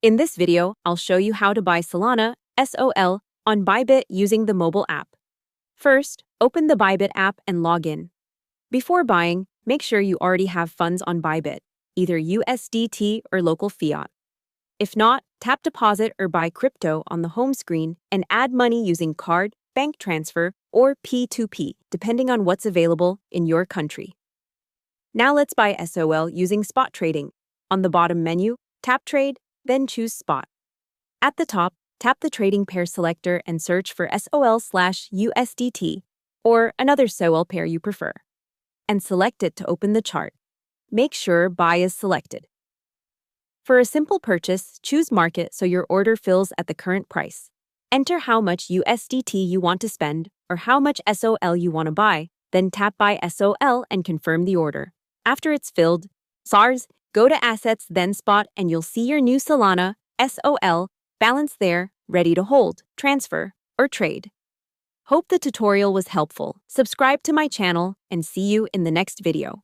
In this video, I'll show you how to buy Solana, SOL, on Bybit using the mobile app. First, open the Bybit app and log in. Before buying, make sure you already have funds on Bybit, either USDT or local fiat. If not, tap deposit or buy crypto on the home screen and add money using card, bank transfer, or P2P, depending on what's available in your country. Now let's buy SOL using spot trading. On the bottom menu, tap Trade, then choose Spot. At the top, tap the trading pair selector and search for SOL/USDT, or another SOL pair you prefer, and select it to open the chart. Make sure Buy is selected. For a simple purchase, choose Market so your order fills at the current price. Enter how much USDT you want to spend or how much SOL you want to buy, then tap Buy SOL and confirm the order. After it's filled, go to Assets, then Spot, and you'll see your new Solana, SOL, balance there, ready to hold, transfer, or trade. Hope the tutorial was helpful. Subscribe to my channel and see you in the next video.